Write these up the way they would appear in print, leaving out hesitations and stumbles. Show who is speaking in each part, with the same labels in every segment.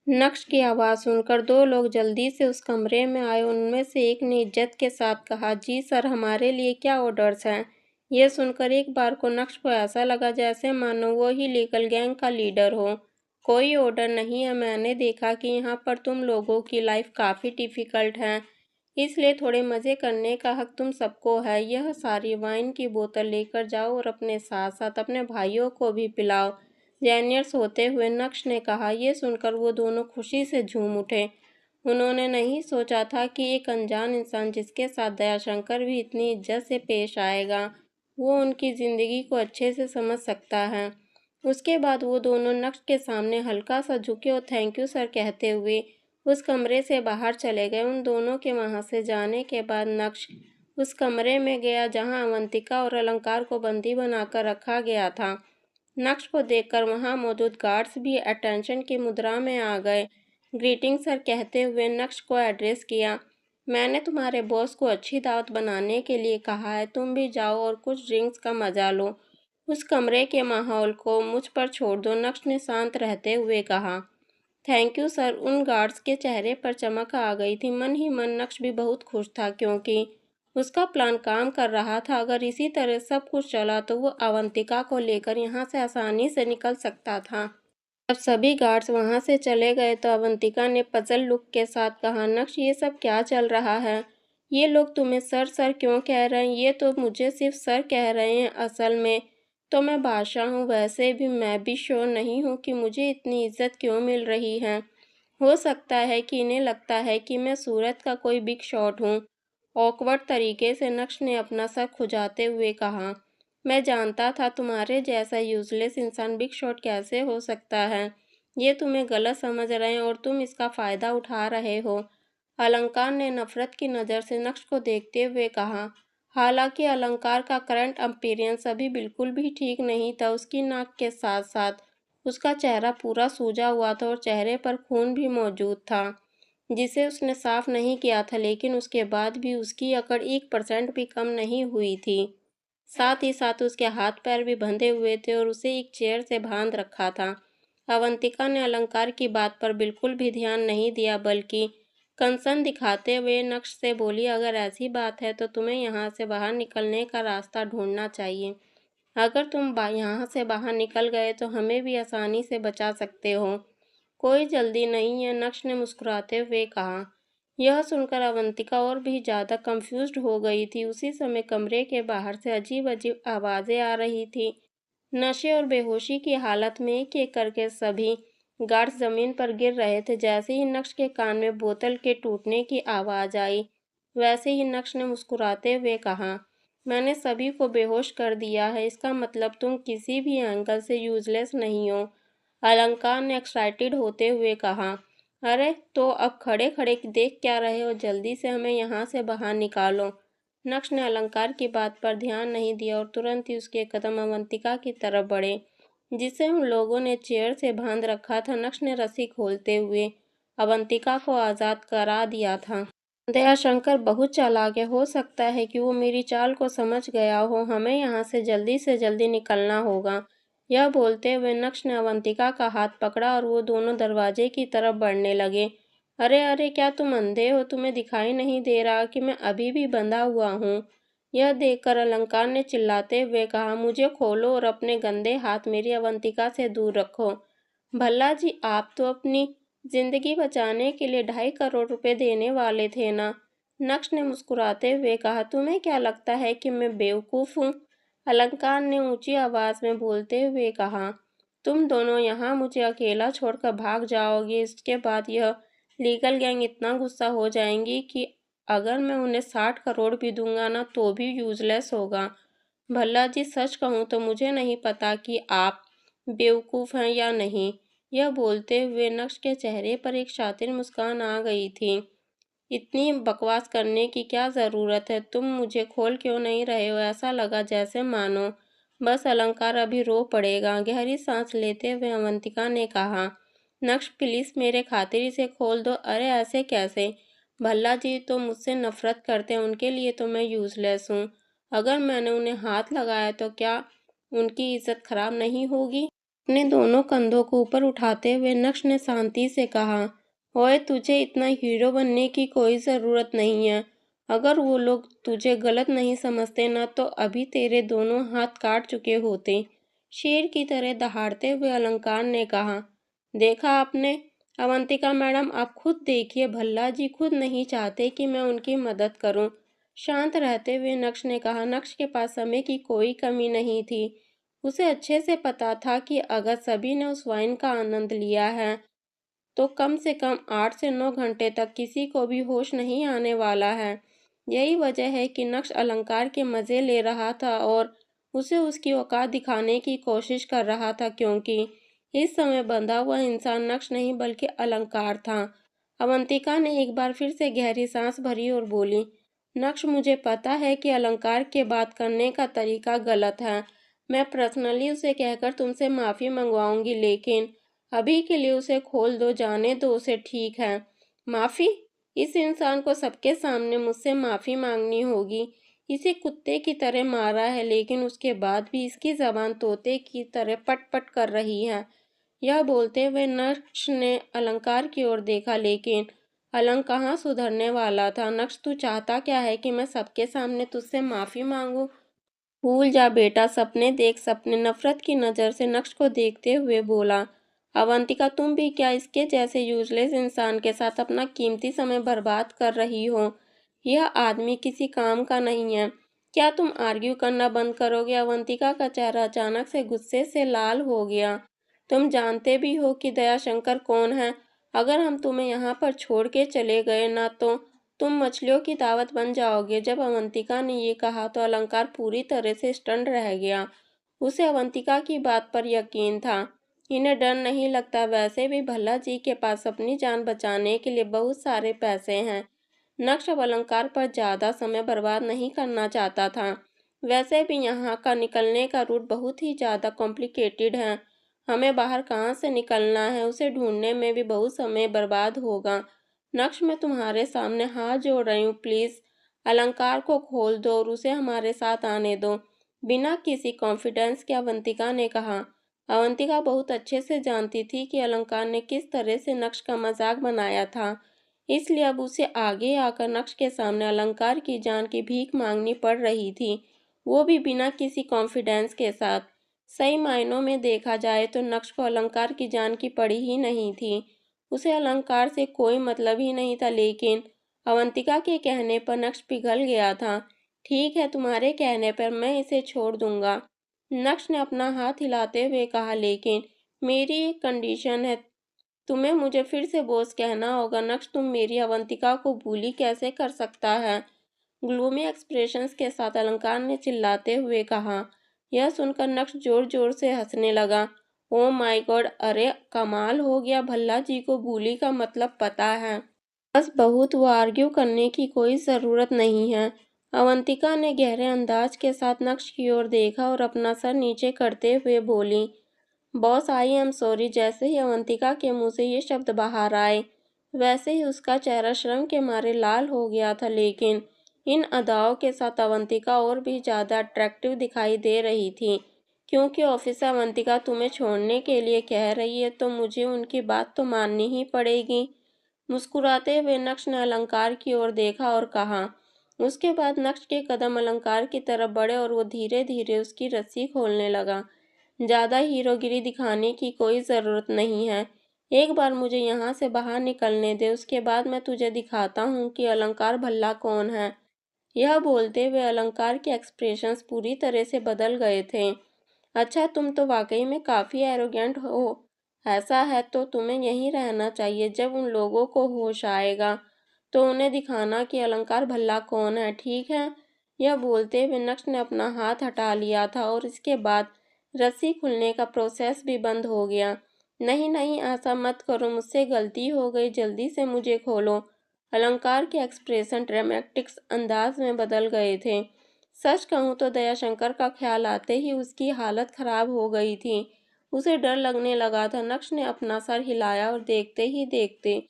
Speaker 1: नक्श की आवाज़ सुनकर दो लोग जल्दी से उस कमरे में आए। उनमें से एक ने इज्जत के साथ कहा, जी सर, हमारे लिए क्या ऑर्डर्स हैं? यह सुनकर एक बार को नक्श को ऐसा लगा जैसे मानो वो ही लीगल गैंग का लीडर हो। कोई ऑर्डर नहीं है। मैंने देखा कि यहाँ पर तुम लोगों की लाइफ काफ़ी डिफ़िकल्ट है, इसलिए थोड़े मज़े करने का हक तुम सबको है। यह सारी वाइन की बोतल लेकर जाओ और अपने साथ साथ अपने भाइयों को भी पिलाओ। जेनियर्स होते हुए नक्श ने कहा। यह सुनकर वो दोनों खुशी से झूम उठे। उन्होंने नहीं सोचा था कि एक अनजान इंसान जिसके साथ दयाशंकर भी इतनी इज्जत से पेश आएगा, वो उनकी ज़िंदगी को अच्छे से समझ सकता है। उसके बाद वो दोनों नक्श के सामने हल्का सा झुके और थैंक यू सर कहते हुए उस कमरे से बाहर चले गए। उन दोनों के वहाँ से जाने के बाद नक्श उस कमरे में गया जहाँ अवंतिका और अलंकार को बंदी बनाकर रखा गया था। नक्श को देखकर वहां मौजूद गार्ड्स भी अटेंशन की मुद्रा में आ गए। ग्रीटिंग सर कहते हुए नक्श को एड्रेस किया। मैंने तुम्हारे बॉस को अच्छी दावत बनाने के लिए कहा है, तुम भी जाओ और कुछ ड्रिंक्स का मजा लो। उस कमरे के माहौल को मुझ पर छोड़ दो, नक्श ने शांत रहते हुए कहा। Thank you sir. उन गार्ड्स के चेहरे पर चमक आ गई थी। मन ही मन नक्श भी बहुत खुश था क्योंकि उसका प्लान काम कर रहा था। अगर इसी तरह सब कुछ चला तो वो अवंतिका को लेकर यहाँ से आसानी से निकल सकता था। जब सभी गार्ड्स वहाँ से चले गए तो अवंतिका ने पजल लुक के साथ कहा, नक्श, ये सब क्या चल रहा है? ये लोग तुम्हें सर सर क्यों कह रहे हैं? ये तो मुझे सिर्फ सर कह रहे हैं। असल में तो मैं बादशाह हूँ। वैसे भी मैं भी श्योर नहीं हूँ कि मुझे इतनी इज्जत क्यों मिल रही है। हो सकता है कि इन्हें लगता है कि मैं सूरत का कोई बिग शॉट हूँ। ऑकवर्ड तरीके से नक्श ने अपना सर खुजाते हुए कहा, मैं जानता था तुम्हारे जैसा यूजलेस इंसान बिग शॉट कैसे हो सकता है। ये तुम्हें गलत समझ रहे हैं और तुम इसका फ़ायदा उठा रहे हो। अलंकार ने नफरत की नज़र से नक्श को देखते हुए कहा। हालांकि अलंकार का करंट अपीयरेंस अभी बिल्कुल भी ठीक नहीं था। उसकी नाक के साथ साथ उसका चेहरा पूरा सूजा हुआ था और चेहरे पर खून भी मौजूद था, जिसे उसने साफ नहीं किया था, लेकिन उसके बाद भी उसकी अकड़ 1% भी कम नहीं हुई थी। साथ ही साथ उसके हाथ पैर भी बंधे हुए थे और उसे एक चेयर से बांध रखा था। अवंतिका ने अलंकार की बात पर बिल्कुल भी ध्यान नहीं दिया, बल्कि कंसर्न दिखाते हुए नक्श से बोली, अगर ऐसी बात है तो तुम्हें यहाँ से बाहर निकलने का रास्ता ढूंढना चाहिए। अगर तुम यहाँ से बाहर निकल गए तो हमें भी आसानी से बचा सकते हो। कोई जल्दी नहीं है, नक्श ने मुस्कुराते हुए कहा। यह सुनकर अवंतिका और भी ज़्यादा कंफ्यूज्ड हो गई थी। उसी समय कमरे के बाहर से अजीब अजीब आवाज़ें आ रही थी। नशे और बेहोशी की हालत में एक एक करके सभी गार्ड्स ज़मीन पर गिर रहे थे। जैसे ही नक्श के कान में बोतल के टूटने की आवाज़ आई, वैसे ही नक्श ने मुस्कुराते हुए कहा, मैंने सभी को बेहोश कर दिया है। इसका मतलब तुम किसी भी एंगल से यूजलेस नहीं हो। अलंकार ने एक्साइटेड होते हुए कहा। अरे तो अब खड़े खड़े देख क्या रहे हो? जल्दी से हमें यहाँ से बाहर निकालो। नक्श ने अलंकार की बात पर ध्यान नहीं दिया और तुरंत ही उसके कदम अवंतिका की तरफ बढ़े, जिसे उन लोगों ने चेयर से बांध रखा था। नक्श ने रस्सी खोलते हुए अवंतिका को आज़ाद करा दिया था। दयाशंकर बहुत चालाक है। हो सकता है कि वो मेरी चाल को समझ गया हो। हमें यहाँ से जल्दी निकलना होगा। यह बोलते हुए नक्श ने अवंतिका का हाथ पकड़ा और वो दोनों दरवाजे की तरफ बढ़ने लगे। अरे अरे, क्या तुम अंधे हो? तुम्हें दिखाई नहीं दे रहा कि मैं अभी भी बंधा हुआ हूँ? यह देखकर अलंकार ने चिल्लाते हुए कहा, मुझे खोलो और अपने गंदे हाथ मेरी अवंतिका से दूर रखो। भल्ला जी, आप तो अपनी जिंदगी बचाने के लिए 2.5 करोड़ रुपए देने वाले थे ना? नक्श ने मुस्कुराते हुए कहा, तुम्हें क्या लगता है कि मैं बेवकूफ़ हूँ? अलंकार ने ऊंची आवाज़ में बोलते हुए कहा, तुम दोनों यहाँ मुझे अकेला छोड़कर भाग जाओगे। इसके बाद यह लीगल गैंग इतना गुस्सा हो जाएंगी कि अगर मैं उन्हें 60 करोड़ भी दूंगा ना तो भी यूजलेस होगा। भल्ला जी, सच कहूँ तो मुझे नहीं पता कि आप बेवकूफ़ हैं या नहीं। यह बोलते हुए नक्श के चेहरे पर एक शातिर मुस्कान आ गई थी। इतनी बकवास करने की क्या ज़रूरत है? तुम मुझे खोल क्यों नहीं रहे हो? ऐसा लगा जैसे मानो बस अलंकार अभी रो पड़ेगा। गहरी सांस लेते हुए अवंतिका ने कहा, नक्श प्लीज़ मेरे खातिर इसे खोल दो। अरे ऐसे कैसे? भल्ला जी तो मुझसे नफरत करते हैं, उनके लिए तो मैं यूजलेस हूँ। अगर मैंने उन्हें हाथ लगाया तो क्या उनकी इज्जत खराब नहीं होगी? अपने दोनों कंधों को ऊपर उठाते हुए नक्श ने शांति से कहा, ओए तुझे इतना हीरो बनने की कोई ज़रूरत नहीं है। अगर वो लोग तुझे गलत नहीं समझते ना तो अभी तेरे दोनों हाथ काट चुके होते। शेर की तरह दहाड़ते हुए अलंकार ने कहा, देखा आपने अवंतिका मैडम, आप खुद देखिए, भल्ला जी खुद नहीं चाहते कि मैं उनकी मदद करूं। शांत रहते हुए नक्श ने कहा। नक्श के पास समय की कोई कमी नहीं थी। उसे अच्छे से पता था कि अगर सभी ने उस वाइन का आनंद लिया है तो कम से कम 8 से 9 घंटे तक किसी को भी होश नहीं आने वाला है। यही वजह है कि नक्श अलंकार के मज़े ले रहा था और उसे उसकी औकात दिखाने की कोशिश कर रहा था, क्योंकि इस समय बंधा हुआ इंसान नक्श नहीं बल्कि अलंकार था। अवंतिका ने एक बार फिर से गहरी सांस भरी और बोली, नक्श मुझे पता है कि अलंकार के बात करने का तरीका गलत है। मैं पर्सनली उसे कहकर तुमसे माफ़ी मंगवाऊंगी, लेकिन अभी के लिए उसे खोल दो, जाने दो उसे, ठीक है। माफ़ी? इस इंसान को सबके सामने मुझसे माफ़ी मांगनी होगी। इसे कुत्ते की तरह मारा है, लेकिन उसके बाद भी इसकी ज़बान तोते की तरह पट पट कर रही है। यह बोलते हुए नक्श ने अलंकार की ओर देखा, लेकिन अलंग कहाँ सुधरने वाला था। नक्श, तू चाहता क्या है कि मैं सबके सामने तुझसे माफ़ी मांगूं? भूल जा बेटा, सपने देख सपने। नफरत की नज़र से नक्श को देखते हुए बोला। अवंतिका, तुम भी क्या इसके जैसे यूजलेस इंसान के साथ अपना कीमती समय बर्बाद कर रही हो? यह आदमी किसी काम का नहीं है। क्या तुम आर्ग्यू करना बंद करोगे? अवंतिका का चेहरा अचानक से गुस्से से लाल हो गया। तुम जानते भी हो कि दयाशंकर कौन है? अगर हम तुम्हें यहाँ पर छोड़ के चले गए ना तो तुम मछलियों की दावत बन जाओगे। जब अवंतिका ने ये कहा तो अलंकार पूरी तरह से स्टन्ड रह गया। उसे अवंतिका की बात पर यकीन था। इन्हें डर नहीं लगता, वैसे भी भल्ला जी के पास अपनी जान बचाने के लिए बहुत सारे पैसे हैं। नक्श अब अलंकार पर ज़्यादा समय बर्बाद नहीं करना चाहता था। वैसे भी यहाँ का निकलने का रूट बहुत ही ज़्यादा कॉम्प्लिकेटेड है। हमें बाहर कहाँ से निकलना है उसे ढूंढने में भी बहुत समय बर्बाद होगा। नक्श, मैं तुम्हारे सामने हाथ जोड़ रही हूँ, प्लीज़ अलंकार को खोल दो और उसे हमारे साथ आने दो। बिना किसी कॉन्फिडेंस के अवंतिका ने कहा। अवंतिका बहुत अच्छे से जानती थी कि अलंकार ने किस तरह से नक्श का मजाक बनाया था, इसलिए अब उसे आगे आकर नक्श के सामने अलंकार की जान की भीख मांगनी पड़ रही थी, वो भी बिना किसी कॉन्फिडेंस के साथ। सही मायनों में देखा जाए तो नक्श को अलंकार की जान की पड़ी ही नहीं थी। उसे अलंकार से कोई मतलब ही नहीं था, लेकिन अवंतिका के कहने पर नक्श पिघल गया था। ठीक है, तुम्हारे कहने पर मैं इसे छोड़ दूंगा, नक्श ने अपना हाथ हिलाते हुए कहा, लेकिन मेरी एक कंडीशन है। तुम्हें मुझे फिर से बॉस कहना होगा। नक्श, तुम मेरी अवंतिका को bully कैसे कर सकता है? ग्लूमी एक्सप्रेशंस के साथ अलंकार ने चिल्लाते हुए कहा। यह सुनकर नक्श जोर जोर से हंसने लगा। ओ माय गॉड, अरे कमाल हो गया, भल्ला जी को bully का मतलब पता है। बस बहुत वो आर्ग्यू करने की कोई ज़रूरत नहीं है। अवंतिका ने गहरे अंदाज के साथ नक्श की ओर देखा और अपना सर नीचे करते हुए बोली, बॉस आई एम सॉरी। जैसे ही अवंतिका के मुंह से ये शब्द बाहर आए, वैसे ही उसका चेहरा शर्म के मारे लाल हो गया था, लेकिन इन अदाओं के साथ अवंतिका और भी ज़्यादा अट्रैक्टिव दिखाई दे रही थी। क्योंकि ऑफिसर अवंतिका तुम्हें छोड़ने के लिए कह रही है तो मुझे उनकी बात तो माननी ही पड़ेगी। मुस्कुराते हुए नक्श ने अलंकार की ओर देखा और कहा। उसके बाद नक्श के कदम अलंकार की तरफ बढ़े और वो धीरे धीरे उसकी रस्सी खोलने लगा। ज़्यादा हीरोगिरी दिखाने की कोई ज़रूरत नहीं है। एक बार मुझे यहाँ से बाहर निकलने दे, उसके बाद मैं तुझे दिखाता हूँ कि अलंकार भल्ला कौन है। यह बोलते हुए अलंकार के एक्सप्रेशंस पूरी तरह से बदल गए थे। अच्छा, तुम तो वाकई में काफ़ी एरोगेंट हो। ऐसा है तो तुम्हें यहीं रहना चाहिए। जब उन लोगों को होश आएगा तो उन्हें दिखाना कि अलंकार भल्ला कौन है, ठीक है? यह बोलते हुए नक्श ने अपना हाथ हटा लिया था और इसके बाद रस्सी खुलने का प्रोसेस भी बंद हो गया। नहीं नहीं, ऐसा मत करो, मुझसे गलती हो गई, जल्दी से मुझे खोलो। अलंकार के एक्सप्रेशन ड्रामेटिक्स अंदाज में बदल गए थे। सच कहूँ तो दयाशंकर का ख्याल आते ही उसकी हालत खराब हो गई थी। उसे डर लगने लगा था। नक्श ने अपना सर हिलाया और देखते ही देखते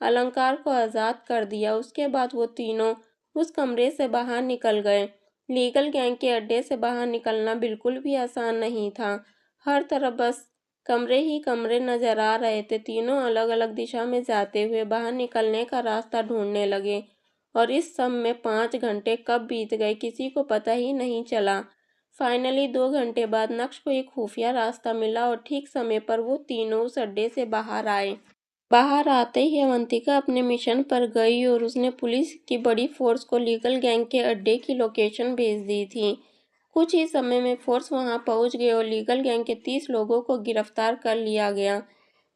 Speaker 1: अलंकार को आज़ाद कर दिया। उसके बाद वो तीनों उस कमरे से बाहर निकल गए। लीगल गैंग के अड्डे से बाहर निकलना बिल्कुल भी आसान नहीं था। हर तरफ बस कमरे ही कमरे नजर आ रहे थे। तीनों अलग अलग दिशा में जाते हुए बाहर निकलने का रास्ता ढूंढने लगे और इस सब में 5 घंटे कब बीत गए किसी को पता ही नहीं चला। फाइनली 2 घंटे बाद नक्श को एक खुफिया रास्ता मिला और ठीक समय पर वो तीनों उस अड्डे से बाहर आए। बाहर आते ही अवंतिका अपने मिशन पर गई और उसने पुलिस की बड़ी फोर्स को लीगल गैंग के अड्डे की लोकेशन भेज दी थी। कुछ ही समय में फोर्स वहां पहुंच गई और लीगल गैंग के 30 लोगों को गिरफ्तार कर लिया गया,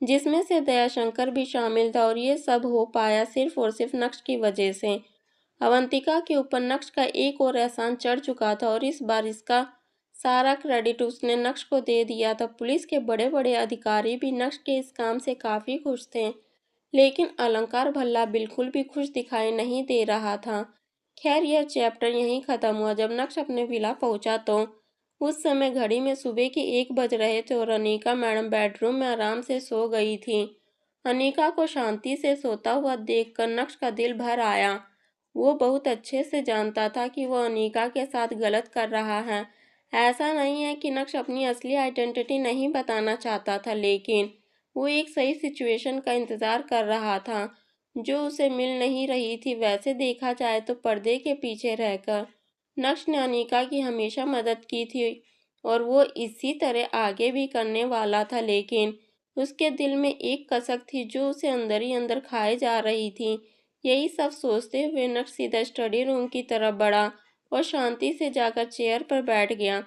Speaker 1: जिसमें से दयाशंकर भी शामिल था। और ये सब हो पाया सिर्फ और सिर्फ नक्श की वजह से। अवंतिका के ऊपर नक्श का एक और एहसान चढ़ चुका था और इस बार इसका सारा क्रेडिट उसने नक्श को दे दिया था। पुलिस के बड़े बड़े अधिकारी भी नक्श के इस काम से काफी खुश थे, लेकिन अलंकार भल्ला बिल्कुल भी खुश दिखाई नहीं दे रहा था। खैर, यह चैप्टर यहीं खत्म हुआ। जब नक्श अपने विला पहुंचा तो उस समय घड़ी में सुबह के 1 बज रहे थे और अनीका मैडम बेडरूम में आराम से सो गई थी। अनीका को शांति से सोता हुआ देखकर नक्श का दिल भर आया। वो बहुत अच्छे से जानता था कि वो अनीका के साथ गलत कर रहा है। ऐसा नहीं है कि नक्श अपनी असली आइडेंटिटी नहीं बताना चाहता था, लेकिन वो एक सही सिचुएशन का इंतजार कर रहा था जो उसे मिल नहीं रही थी। वैसे देखा जाए तो पर्दे के पीछे रहकर नक्श ने अनीका की हमेशा मदद की थी और वो इसी तरह आगे भी करने वाला था, लेकिन उसके दिल में एक कसक थी जो उसे अंदर ही अंदर खाए जा रही थी। यही सब सोचते हुए नक्श सीधा स्टडी रूम की तरफ बढ़ा और शांति से जाकर चेयर पर बैठ गया।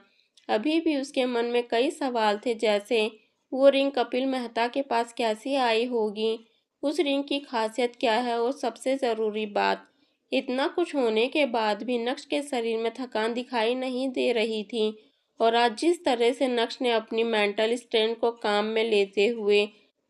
Speaker 1: अभी भी उसके मन में कई सवाल थे, जैसे वो रिंग कपिल मेहता के पास कैसे आई होगी, उस रिंग की खासियत क्या है, और सबसे ज़रूरी बात, इतना कुछ होने के बाद भी नक्श के शरीर में थकान दिखाई नहीं दे रही थी। और आज जिस तरह से नक्श ने अपनी मेंटल स्ट्रेंथ को काम में लेते हुए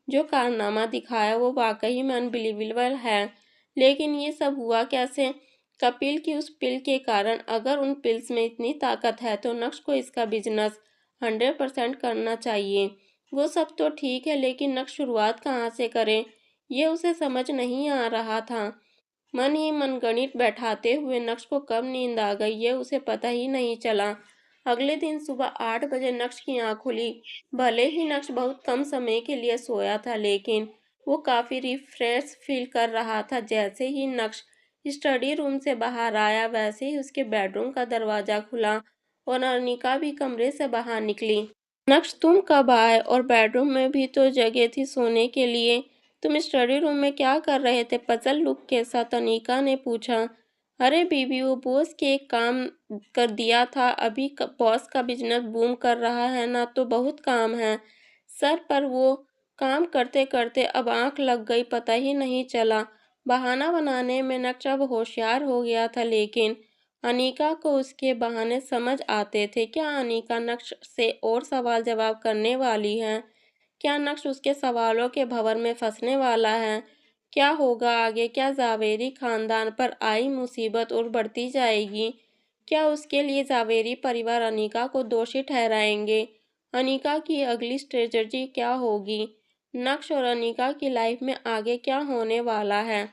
Speaker 1: जो कारनामा दिखाया वो वाकई में अनबिलीवेबल है। लेकिन ये सब हुआ कैसे? कपिल की उस पिल के कारण। अगर उन पिल्स में इतनी ताकत है तो नक्श को इसका बिजनेस 100% करना चाहिए। वो सब तो ठीक है, लेकिन नक्श शुरुआत कहाँ से करे, ये उसे समझ नहीं आ रहा था। मन ही मन गणित बैठाते हुए नक्श को कब नींद आ गई ये उसे पता ही नहीं चला। अगले दिन सुबह 8 बजे नक्श की आँख खुली। भले ही नक्श बहुत कम समय के लिए सोया था, लेकिन वो काफ़ी रिफ्रेश फील कर रहा था। जैसे ही नक्श स्टडी रूम से बाहर आया, वैसे ही उसके बेडरूम का दरवाज़ा खुला और अनिका भी कमरे से बाहर निकली। नक्श, तुम कब आए? और बेडरूम में भी तो जगह थी सोने के लिए, तुम स्टडी रूम में क्या कर रहे थे? पजल लुक के साथ अनीका ने पूछा। अरे बीबी, वो बॉस के एक काम कर दिया था। अभी बॉस का बिजनेस बूम कर रहा है ना, तो बहुत काम है सर पर। वो काम करते करते अब आंख लग गई, पता ही नहीं चला। बहाना बनाने में नक्श अब होशियार हो गया था, लेकिन अनीका को उसके बहाने समझ आते थे। क्या अनीका नक्श से और सवाल जवाब करने वाली है? क्या नक्श उसके सवालों के भंवर में फंसने वाला है? क्या होगा आगे? क्या जावेरी खानदान पर आई मुसीबत और बढ़ती जाएगी? क्या उसके लिए जावेरी परिवार अनीका को दोषी ठहराएंगे? अनीका की अगली स्ट्रेटजी क्या होगी? नक्श और अनीका की लाइफ में आगे क्या होने वाला है?